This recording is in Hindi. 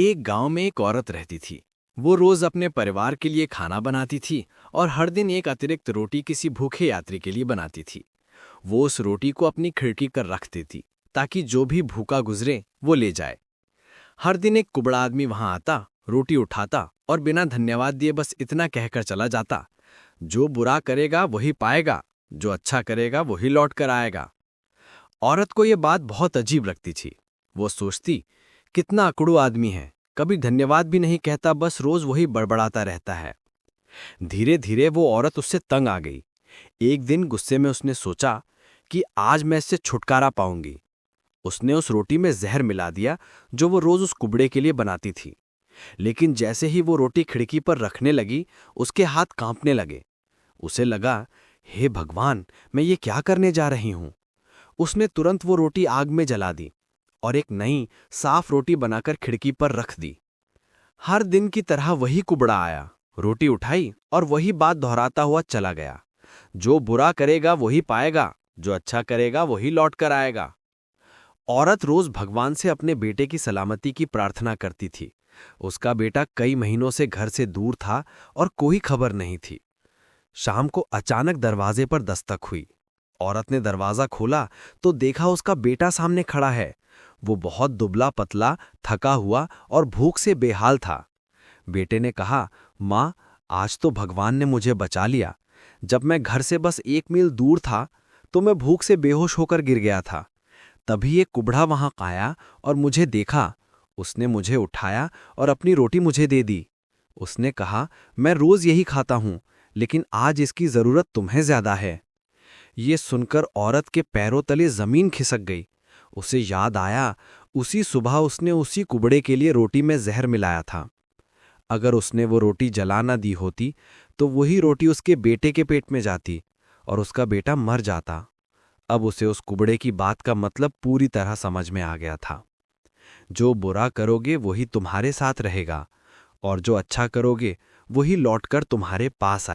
एक गांव में एक औरत रहती थी। वो रोज अपने परिवार के लिए खाना बनाती थी और हर दिन एक अतिरिक्त रोटी किसी भूखे यात्री के लिए बनाती थी। वो उस रोटी को अपनी खिड़की पर रख देती ताकि जो भी भूखा गुजरे वो ले जाए। हर दिन एक कुबड़ा आदमी वहां आता, रोटी उठाता और बिना धन्यवाद दिए बस इतना कहकर चला जाता, जो बुरा करेगा वही पाएगा, जो अच्छा करेगा वही लौट कर आएगा। औरत को ये बात बहुत अजीब लगती थी। वो सोचती, कितना अकड़ू आदमी है, कभी धन्यवाद भी नहीं कहता, बस रोज वही बड़बड़ाता रहता है। धीरे धीरे वो औरत उससे तंग आ गई। एक दिन गुस्से में उसने सोचा कि आज मैं इससे छुटकारा पाऊंगी। उसने उस रोटी में जहर मिला दिया जो वो रोज उस कुबड़े के लिए बनाती थी। लेकिन जैसे ही वो रोटी खिड़की पर रखने लगी, उसके हाथ कांपने लगे। उसे लगा, हे भगवान, मैं ये क्या करने जा रही हूं। उसने तुरंत वो रोटी आग में जला दी और एक नई साफ रोटी बनाकर खिड़की पर रख दी। हर दिन की तरह वही कुबड़ा आया, रोटी उठाई और वही बात दोहराता हुआ चला गया, जो बुरा करेगा वही पाएगा, जो अच्छा करेगा वही लौट कर आएगा। औरत रोज भगवान से अपने बेटे की सलामती की प्रार्थना करती थी। उसका बेटा कई महीनों से घर से दूर था और कोई खबर नहीं थी। शाम को अचानक दरवाजे पर दस्तक हुई। औरत ने दरवाजा खोला तो देखा उसका बेटा सामने खड़ा है। वो बहुत दुबला पतला, थका हुआ और भूख से बेहाल था। बेटे ने कहा, माँ, आज तो भगवान ने मुझे बचा लिया। जब मैं घर से बस 1 मील दूर था तो मैं भूख से बेहोश होकर गिर गया था। तभी एक कुबड़ा वहां आया और मुझे देखा। उसने मुझे उठाया और अपनी रोटी मुझे दे दी। उसने कहा, मैं रोज यही खाता हूं, लेकिन आज इसकी जरूरत तुम्हें ज्यादा है। ये सुनकर औरत के पैरों तले जमीन खिसक गई। उसे याद आया, उसी सुबह उसने उसी कुबड़े के लिए रोटी में जहर मिलाया था। अगर उसने वो रोटी जला ना दी होती तो वही रोटी उसके बेटे के पेट में जाती और उसका बेटा मर जाता। अब उसे उस कुबड़े की बात का मतलब पूरी तरह समझ में आ गया था। जो बुरा करोगे वही तुम्हारे साथ रहेगा और जो अच्छा करोगे वही लौटकर तुम्हारे पास